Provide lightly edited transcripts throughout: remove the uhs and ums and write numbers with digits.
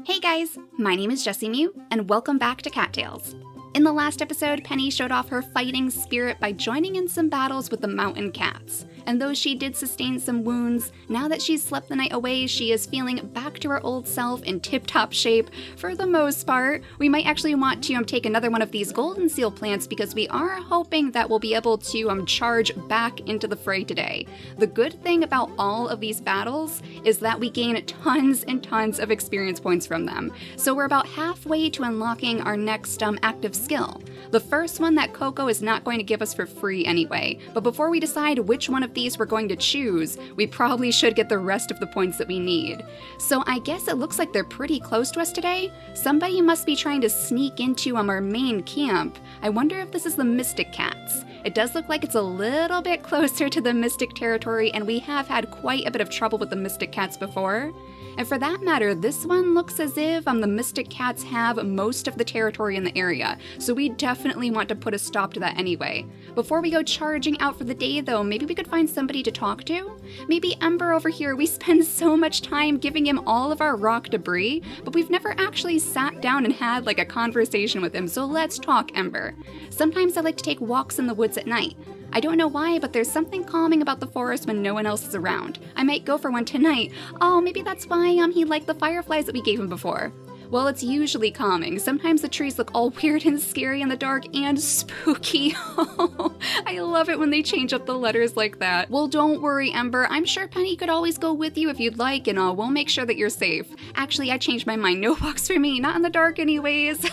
Hey guys, my name is JessiMew, and welcome back to Cattails. In the last episode, Penny showed off her fighting spirit by joining in some battles with the mountain cats. And though she did sustain some wounds, now that she's slept the night away, she is feeling back to her old self in tip-top shape for the most part. We might actually want to take another one of these golden seal plants because we are hoping that we'll be able to charge back into the fray today. The good thing about all of these battles is that we gain tons and tons of experience points from them. So we're about halfway to unlocking our next active skill. The first one that Coco is not going to give us for free anyway, but before we decide which one of these we're going to choose, we probably should get the rest of the points that we need. So I guess it looks like they're pretty close to us today. Somebody must be trying to sneak into our main camp. I wonder if this is the Mystic Cats. It does look like it's a little bit closer to the Mystic territory, and we have had quite a bit of trouble with the Mystic Cats before. And for that matter, this one looks as if the Mystic Cats have most of the territory in the area, so we definitely want to put a stop to that anyway. Before we go charging out for the day though, maybe we could find somebody to talk to? Maybe Ember over here. We spend so much time giving him all of our rock debris, but we've never actually sat down and had like a conversation with him, so let's talk, Ember. Sometimes I like to take walks in the woods at night. I don't know why, but there's something calming about the forest when no one else is around. I might go for one tonight. Oh, maybe that's why he liked the fireflies that we gave him before. Well, it's usually calming. Sometimes the trees look all weird and scary in the dark and spooky. I love it when they change up the letters like that. Well, don't worry, Ember. I'm sure Penny could always go with you if you'd like, and we'll make sure that you're safe. Actually, I changed my mind. No walks for me. Not in the dark anyways.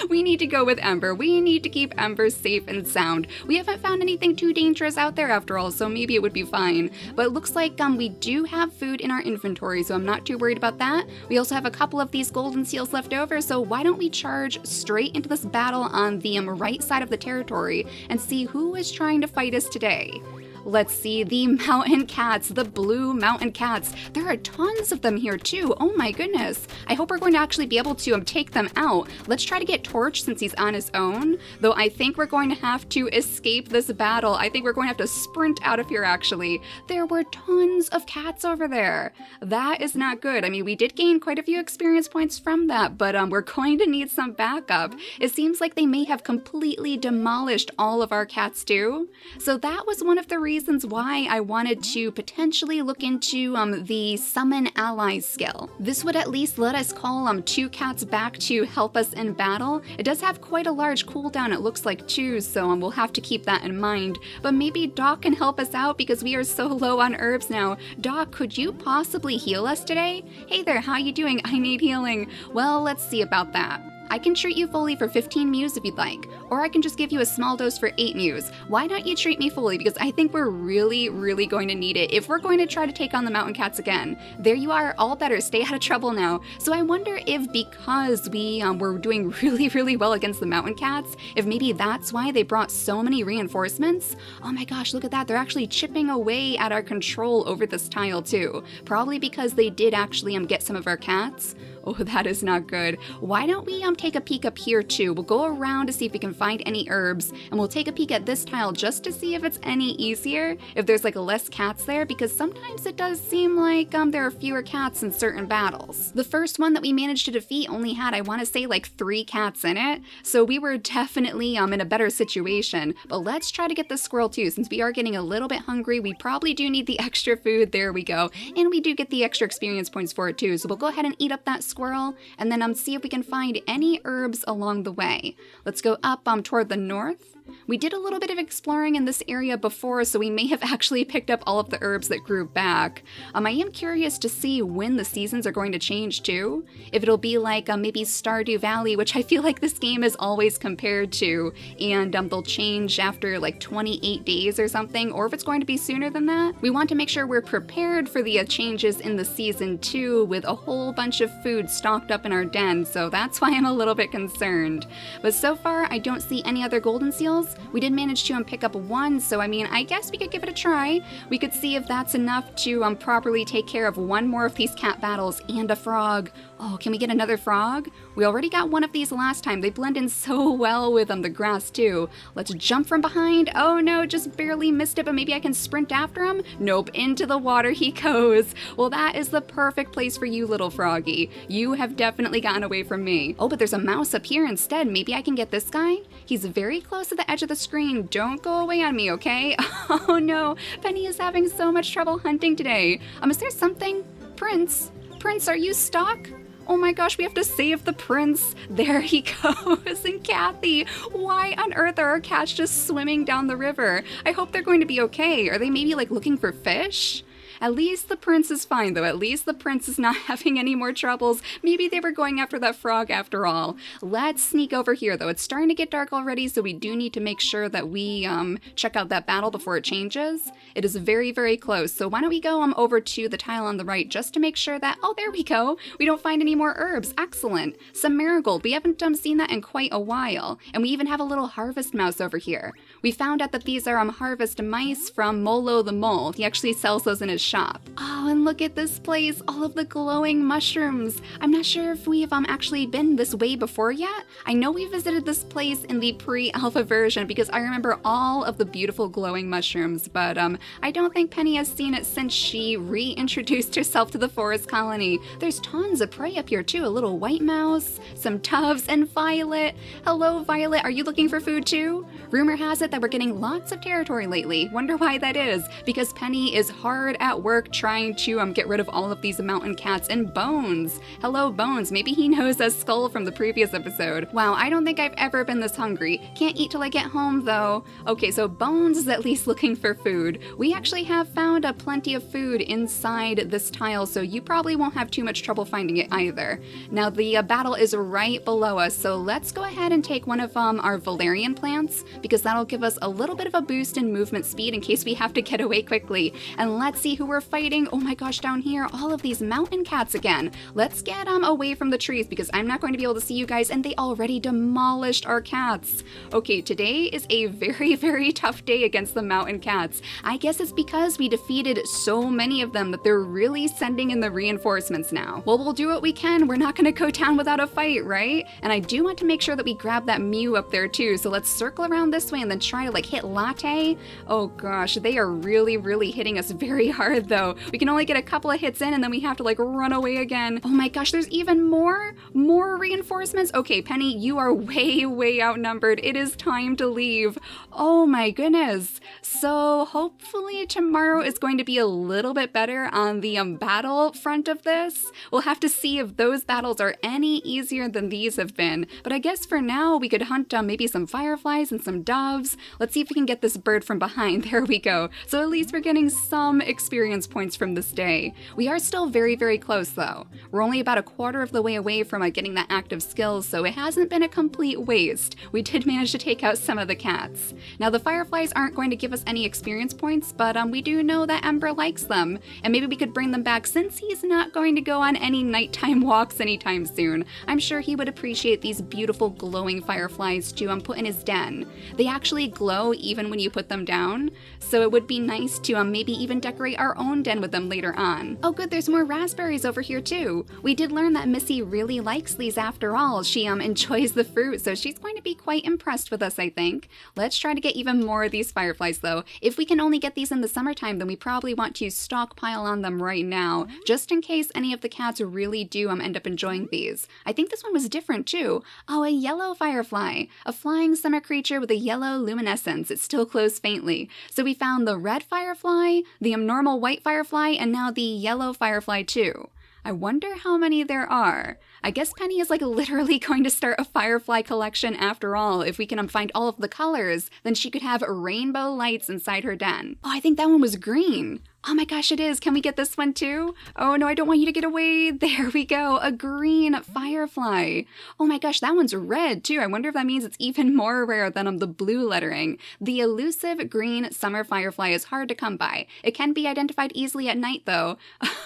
We need to go with Ember. We need to keep Ember safe and sound. We haven't found anything too dangerous out there after all, so maybe it would be fine. But it looks like we do have food in our inventory, so I'm not too worried about that. We also have a couple of these golden seals left over, so why don't we charge straight into this battle on the right side of the territory and see who is trying to fight us today. Let's see, the mountain cats, the blue mountain cats. There are tons of them here too. Oh my goodness. I hope we're going to actually be able to take them out. Let's try to get Torch since he's on his own, though I think we're going to have to escape this battle. I think we're going to have to sprint out of here actually. There were tons of cats over there. That is not good. I mean, we did gain quite a few experience points from that, but we're going to need some backup. It seems like they may have completely demolished all of our cats too. So that was one of the reasons why I wanted to potentially look into the Summon Allies skill. This would at least let us call 2 cats back to help us in battle. It does have quite a large cooldown, it looks like too, so we'll have to keep that in mind. But maybe Doc can help us out because we are so low on herbs now. Doc, could you possibly heal us today? Hey there, how you doing? I need healing. Well, let's see about that. I can treat you fully for 15 mews if you'd like, or I can just give you a small dose for 8 mews. Why don't you treat me fully? Because I think we're really going to need it if we're going to try to take on the mountain cats again. There you are, all better, stay out of trouble now. So I wonder if because we were doing really well against the mountain cats, if maybe that's why they brought so many reinforcements? Oh my gosh, look at that, they're actually chipping away at our control over this tile too. Probably because they did actually get some of our cats. Oh, that is not good. Why don't we take a peek up here too? We'll go around to see if we can find any herbs, and we'll take a peek at this tile just to see if it's any easier, if there's like less cats there, because sometimes it does seem like there are fewer cats in certain battles. The first one that we managed to defeat only had, I want to say, like 3 cats in it, so we were definitely in a better situation. But let's try to get this squirrel too, since we are getting a little bit hungry. We probably do need the extra food. There we go. And we do get the extra experience points for it too, so we'll go ahead and eat up that squirrel, and then see if we can find any herbs along the way. Let's go up toward the north. We did a little bit of exploring in this area before, so we may have actually picked up all of the herbs that grew back. I am curious to see when the seasons are going to change too. If it'll be like maybe Stardew Valley, which I feel like this game is always compared to, and they'll change after like 28 days or something, or if it's going to be sooner than that. We want to make sure we're prepared for the changes in the season too, with a whole bunch of food stocked up in our den, so that's why I'm a little bit concerned. But so far, I don't see any other golden seals, cattails. We did manage to pick up one, so I mean, I guess we could give it a try. We could see if that's enough to properly take care of one more of these cat battles and a frog. Oh, can we get another frog? We already got one of these last time. They blend in so well with the grass too. Let's jump from behind. Oh no, just barely missed it, but maybe I can sprint after him? Nope, into the water he goes. Well, that is the perfect place for you, little froggy. You have definitely gotten away from me. Oh, but there's a mouse up here instead. Maybe I can get this guy? He's very close to the edge of the screen. Don't go away on me, okay? Oh no, Penny is having so much trouble hunting today. Is there something? Prince? Prince, are you stuck? Oh my gosh, we have to save the prince. There he goes. And Kathy, why on earth are our cats just swimming down the river? I hope they're going to be okay. Are they maybe like looking for fish? At least the prince is fine, though. At least the prince is not having any more troubles. Maybe they were going after that frog after all. Let's sneak over here, though. It's starting to get dark already, so we do need to make sure that we check out that battle before it changes. It is very, very close. So why don't we go over to the tile on the right just to make sure that, oh, there we go. We don't find any more herbs. Excellent. Some marigold. We haven't seen that in quite a while. And we even have a little harvest mouse over here. We found out that these are harvest mice from Molo the Mole. He actually sells those in his shop. Oh, and look at this place, all of the glowing mushrooms. I'm not sure if we've actually been this way before yet. I know we visited this place in the pre-alpha version because I remember all of the beautiful glowing mushrooms, but I don't think Penny has seen it since she reintroduced herself to the forest colony. There's tons of prey up here too, a little white mouse, some doves, and Violet. Hello, Violet, are you looking for food too? Rumor has it that we're getting lots of territory lately. Wonder why that is. Because Penny is hard at work trying to get rid of all of these mountain cats. And Bones. Hello, Bones. Maybe he knows us Skull from the previous episode. Wow, I don't think I've ever been this hungry. Can't eat till I get home, though. Okay, so Bones is at least looking for food. We actually have found plenty of food inside this tile, so you probably won't have too much trouble finding it either. Now, the battle is right below us, so let's go ahead and take one of our valerian plants, because that'll give us a little bit of a boost in movement speed in case we have to get away quickly. And let's see who we're fighting. Oh my gosh, down here, all of these mountain cats again. Let's get away from the trees because I'm not going to be able to see you guys, and they already demolished our cats. Okay, today is a very, very tough day against the mountain cats. I guess it's because we defeated so many of them that they're really sending in the reinforcements now. Well, we'll do what we can. We're not going to go down without a fight, right? And I do want to make sure that we grab that Mew up there too, so let's circle around this way and then try to hit Latte. Oh gosh, they are really, really hitting us very hard though. We can only get a couple of hits in and then we have to run away again. Oh my gosh, there's even more reinforcements. Okay, Penny, you are way, way outnumbered. It is time to leave. Oh my goodness. So hopefully tomorrow is going to be a little bit better on the battle front of this. We'll have to see if those battles are any easier than these have been. But I guess for now we could hunt maybe some fireflies and some doves. Let's see if we can get this bird from behind. There we go. So at least we're getting some experience points from this day. We are still very, very close though. We're only about a quarter of the way away from getting that active skill, so it hasn't been a complete waste. We did manage to take out some of the cats. Now the fireflies aren't going to give us any experience points, but we do know that Ember likes them, and maybe we could bring them back since he's not going to go on any nighttime walks anytime soon. I'm sure he would appreciate these beautiful glowing fireflies to put in his den. They actually glow even when you put them down, so it would be nice to maybe even decorate our own den with them later on. Oh good, there's more raspberries over here too. We did learn that Missy really likes these after all. She enjoys the fruit, so she's going to be quite impressed with us, I think. Let's try to get even more of these fireflies though. If we can only get these in the summertime, then we probably want to stockpile on them right now, just in case any of the cats really do end up enjoying these. I think this one was different too. Oh, a yellow firefly. A flying summer creature with a yellow luminescence. It still glows faintly. So we found the red firefly, the abnormal white firefly, and now the yellow firefly too. I wonder how many there are. I guess Penny is literally going to start a firefly collection after all. If we can find all of the colors, then she could have rainbow lights inside her den. Oh, I think that one was green. Oh my gosh, it is. Can we get this one too? Oh no, I don't want you to get away. There we go. A green firefly. Oh my gosh, that one's red too. I wonder if that means it's even more rare than the blue lettering. The elusive green summer firefly is hard to come by. It can be identified easily at night though.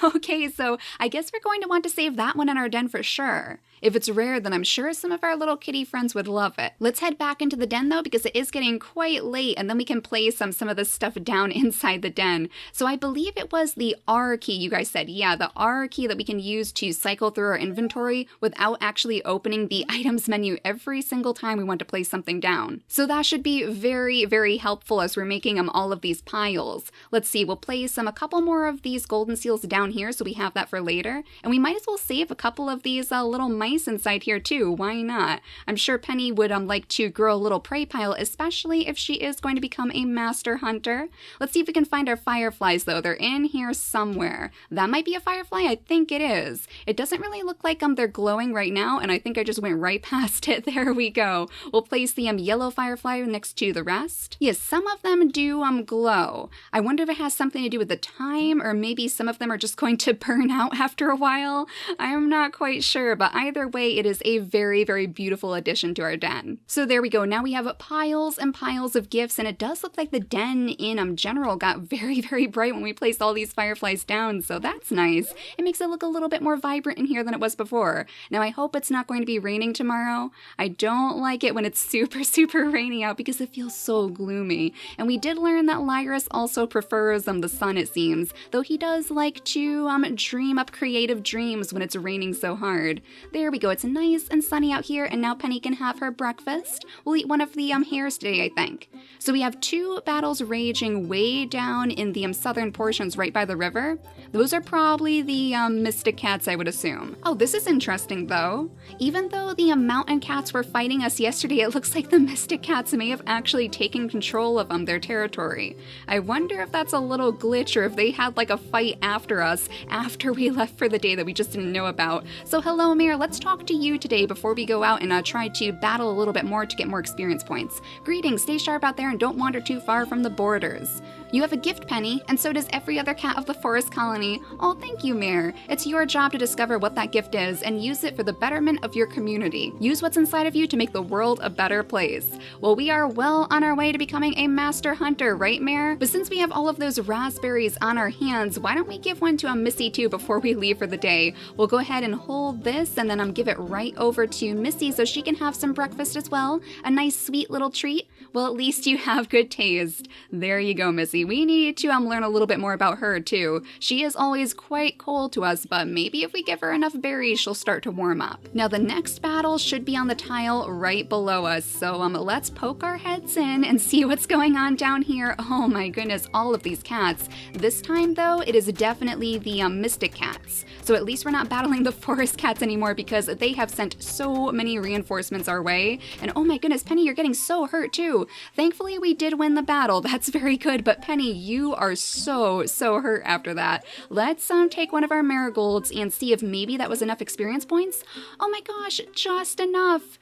Okay, so I guess we're going to want to save that one in our den for sure. If it's rare, then I'm sure some of our little kitty friends would love it. Let's head back into the den though, because it is getting quite late, and then we can place some of this stuff down inside the den. So I believe it was the R key you guys said. Yeah, the R key that we can use to cycle through our inventory without actually opening the items menu every single time we want to place something down. So that should be very, very helpful as we're making all of these piles. Let's see, we'll place a couple more of these golden seals down here so we have that for later. And we might as well save a couple of these little mice inside here too. Why not? I'm sure Penny would like to grow a little prey pile, especially if she is going to become a master hunter. Let's see if we can find our fireflies though. They're in here somewhere. That might be a firefly. I think it is. It doesn't really look like they're glowing right now, and I think I just went right past it. There we go. We'll place the yellow firefly next to the rest. Yes, some of them do glow. I wonder if it has something to do with the time, or maybe some of them are just going to burn out after a while. I'm not quite sure, but either way, it is a very, very beautiful addition to our den. So there we go. Now we have piles and piles of gifts, and it does look like the den in general got very, very bright when we placed all these fireflies down, so that's nice. It makes it look a little bit more vibrant in here than it was before. Now I hope it's not going to be raining tomorrow. I don't like it when it's super, super rainy out because it feels so gloomy. And we did learn that Lyris also prefers the sun, it seems, though he does like to dream up creative dreams when it's raining so hard. There we go. It's nice and sunny out here, and now Penny can have her breakfast. We'll eat one of the hares today, I think. So we have two battles raging way down in the southern portions right by the river. Those are probably the mystic cats, I would assume. Oh, this is interesting though. Even though the mountain cats were fighting us yesterday, it looks like the mystic cats may have actually taken control of their territory. I wonder if that's a little glitch, or if they had like a fight after us after we left for the day that we just didn't know about. So hello, Mare, let's talk to you today before we go out and try to battle a little bit more to get more experience points. Greetings, stay sharp out there and don't wander too far from the borders. You have a gift, Penny, and so does every other cat of the forest colony. Oh, thank you, Mare. It's your job to discover what that gift is and use it for the betterment of your community. Use what's inside of you to make the world a better place. Well, we are well on our way to becoming a master hunter, right, Mare? But since we have all of those raspberries on our hands, why don't we give one to Missy too before we leave for the day? We'll go ahead and hold this and then give it right over to Missy so she can have some breakfast as well. A nice sweet little treat. Well, at least you have good taste. There you go, Missy. We need to learn a little bit more about her too. She is always quite cold to us, but maybe if we give her enough berries, she'll start to warm up. Now the next battle should be on the tile right below us, so let's poke our heads in and see what's going on down here. Oh my goodness, all of these cats. This time though, it is definitely the mystic cats. So at least we're not battling the forest cats anymore because they have sent so many reinforcements our way. And oh my goodness, Penny, you're getting so hurt too. Thankfully we did win the battle. That's very good, but Penny, you are so hurt after that. Let's take one of our marigolds and see if maybe that was enough experience points. Oh my gosh, just enough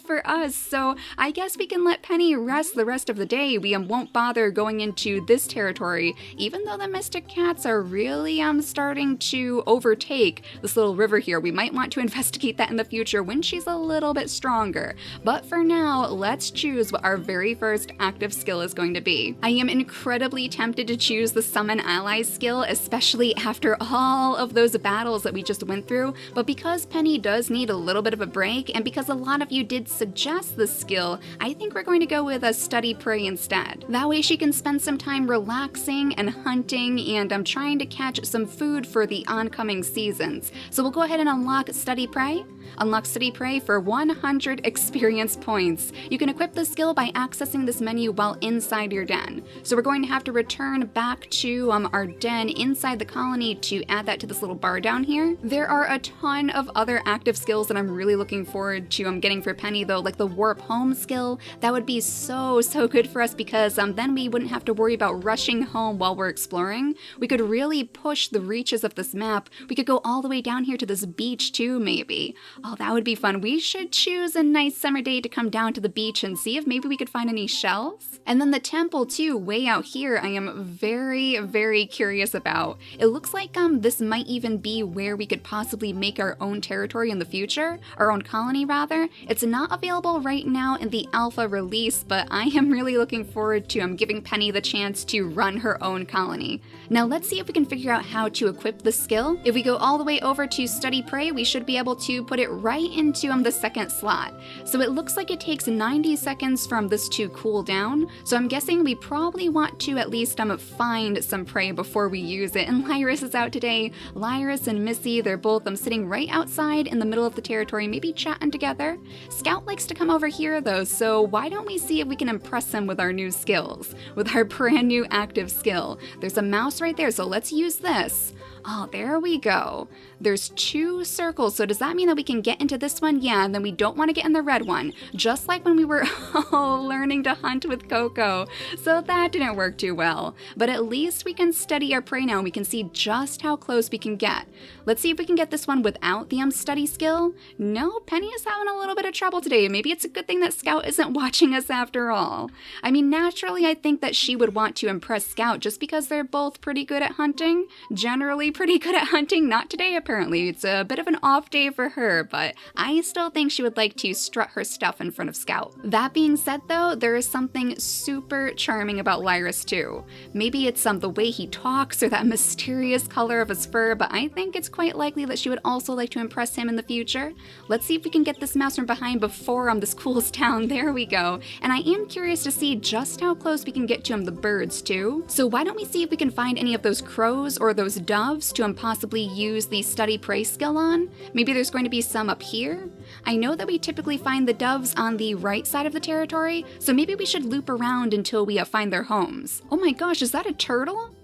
for us. So I guess we can let Penny rest the rest of the day. We won't bother going into this territory, even though the mystic cats are really starting to overtake this little river here. We might want to investigate that in the future when she's a little bit stronger. But for now, let's choose what our very first active skill is going to be. I am incredibly tempted to choose the Summon Allies skill, especially after all of those battles that we just went through, but because Penny does need a little bit of a break, and because a lot of you did suggest this skill, I think we're going to go with a Study Prey instead. That way she can spend some time relaxing and hunting, and I'm trying to catch some food for the oncoming seasons. So we'll go ahead and unlock Study Prey. Unlock Study Prey for 100 experience points. You can equip the skill by accessing this menu while inside your den. So we're going to have to return back to our den inside the colony to add that to this little bar down here. There are a ton of other active skills that I'm really looking forward to getting for Penny though, like the Warp Home skill. That would be so good for us because then we wouldn't have to worry about rushing home while we're exploring. We could really push the reaches of this map. We could go all the way down here to this beach too, maybe. Oh, that would be fun. We should choose a nice summer day to come down to the beach and see if maybe we could find any shells. And then the temple too, way out here, I am very, very curious about. It looks like this might even be where we could possibly make our own territory in the future, our own colony rather. It's not available right now in the alpha release, but I am really looking forward to giving Penny the chance to run her own colony. Now let's see if we can figure out how to equip the skill. If we go all the way over to study prey, we should be able to put it right into the second slot. So it looks like it takes 90 seconds from this to cool down, so I'm guessing we probably want to at least find some prey before we use it. And Lyris is out today. Lyris and Missy, they're both sitting right outside in the middle of the territory, maybe chatting together. Scout likes to come over here though, so why don't we see if we can impress him with our new skills, with our brand new active skill. There's a mouse right there, so let's use this. Oh, there we go. There's 2 circles, so does that mean that we can get into this one? Yeah, and then we don't want to get in the red one, just like when we were learning to hunt with Coco. So that didn't work too well. But at least we can study our prey now, and we can see just how close we can get. Let's see if we can get this one without the study skill. No, Penny is having a little bit of trouble today. Maybe it's a good thing that Scout isn't watching us after all. I mean, naturally, I think that she would want to impress Scout just because they're both pretty good at hunting. Generally pretty good at hunting. Not today, apparently. It's a bit of an off day for her, but I still think she would like to strut her stuff in front of Scout. That being said, though, there is something super charming about Lyris, too. Maybe it's the way he talks or that mysterious color of his fur, but I think it's quite likely that she would also like to impress him in the future. Let's see if we can get this mouse from behind before this cools down. There we go. And I am curious to see just how close we can get to the birds, too. So why don't we see if we can find any of those crows or those doves to possibly use the study prey skill on? Maybe there's going to be some up here. I know that we typically find the doves on the right side of the territory, so maybe we should loop around until we find their homes. Oh my gosh, is that a turtle?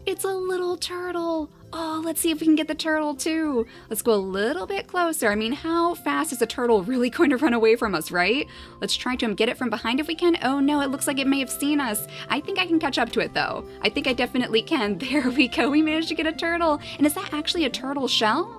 It's a little turtle. Oh, let's see if we can get the turtle too. Let's go a little bit closer. I mean, how fast is a turtle really going to run away from us, right? Let's try to get it from behind if we can. Oh no, it looks like it may have seen us. I think I can catch up to it though. I think I definitely can. There we go. We managed to get a turtle. And is that actually a turtle shell?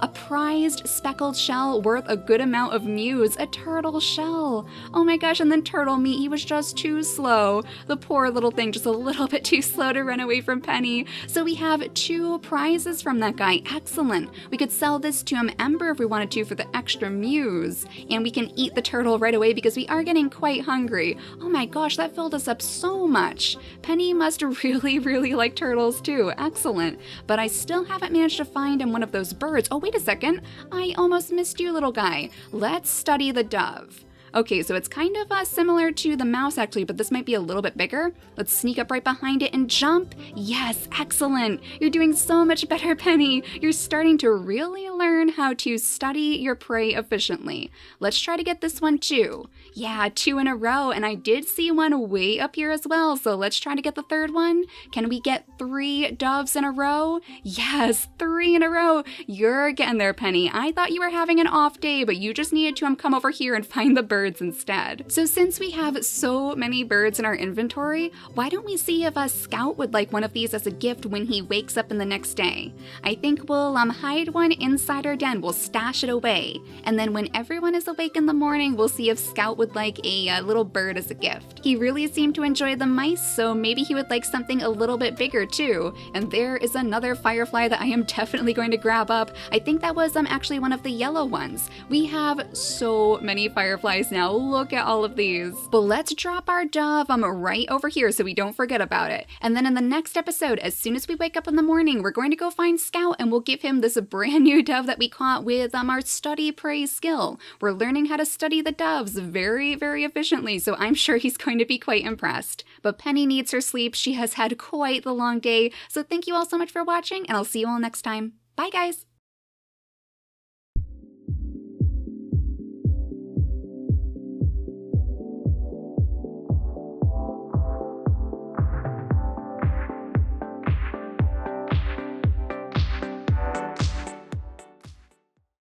A prized speckled shell worth a good amount of mews. A turtle shell. Oh my gosh, and then turtle meat, he was just too slow. The poor little thing, just a little bit too slow to run away from Penny. So we have 2 prizes from that guy. Excellent. We could sell this to Ember if we wanted to for the extra mews. And we can eat the turtle right away because we are getting quite hungry. Oh my gosh, that filled us up so much. Penny must really, really like turtles too. Excellent. But I still haven't managed to find one of those birds. Oh, wait a second. I almost missed you, little guy. Let's study the dove. Okay, so it's kind of similar to the mouse actually, but this might be a little bit bigger. Let's sneak up right behind it and jump. Yes, excellent. You're doing so much better, Penny. You're starting to really learn how to study your prey efficiently. Let's try to get this one too. Yeah, 2 in a row, and I did see one way up here as well, so let's try to get the third one. Can we get 3 doves in a row? Yes, 3 in a row. You're getting there, Penny. I thought you were having an off day, but you just needed to come over here and find the birds instead. So since we have so many birds in our inventory, why don't we see if Scout would like one of these as a gift when he wakes up in the next day? I think we'll hide one inside our den. We'll stash it away. And then when everyone is awake in the morning, we'll see if Scout would like a little bird as a gift. He really seemed to enjoy the mice, so maybe he would like something a little bit bigger too. And there is another firefly that I am definitely going to grab up. I think that was actually one of the yellow ones. We have so many fireflies now. Look at all of these. But let's drop our dove right over here so we don't forget about it. And then in the next episode, as soon as we wake up in the morning, we're going to go find Scout and we'll give him this brand new dove that we caught with our study prey skill. We're learning how to study the doves very, very efficiently, so I'm sure he's going to be quite impressed. But Penny needs her sleep. She has had quite the long day. So thank you all so much for watching, and I'll see you all next time. Bye, guys!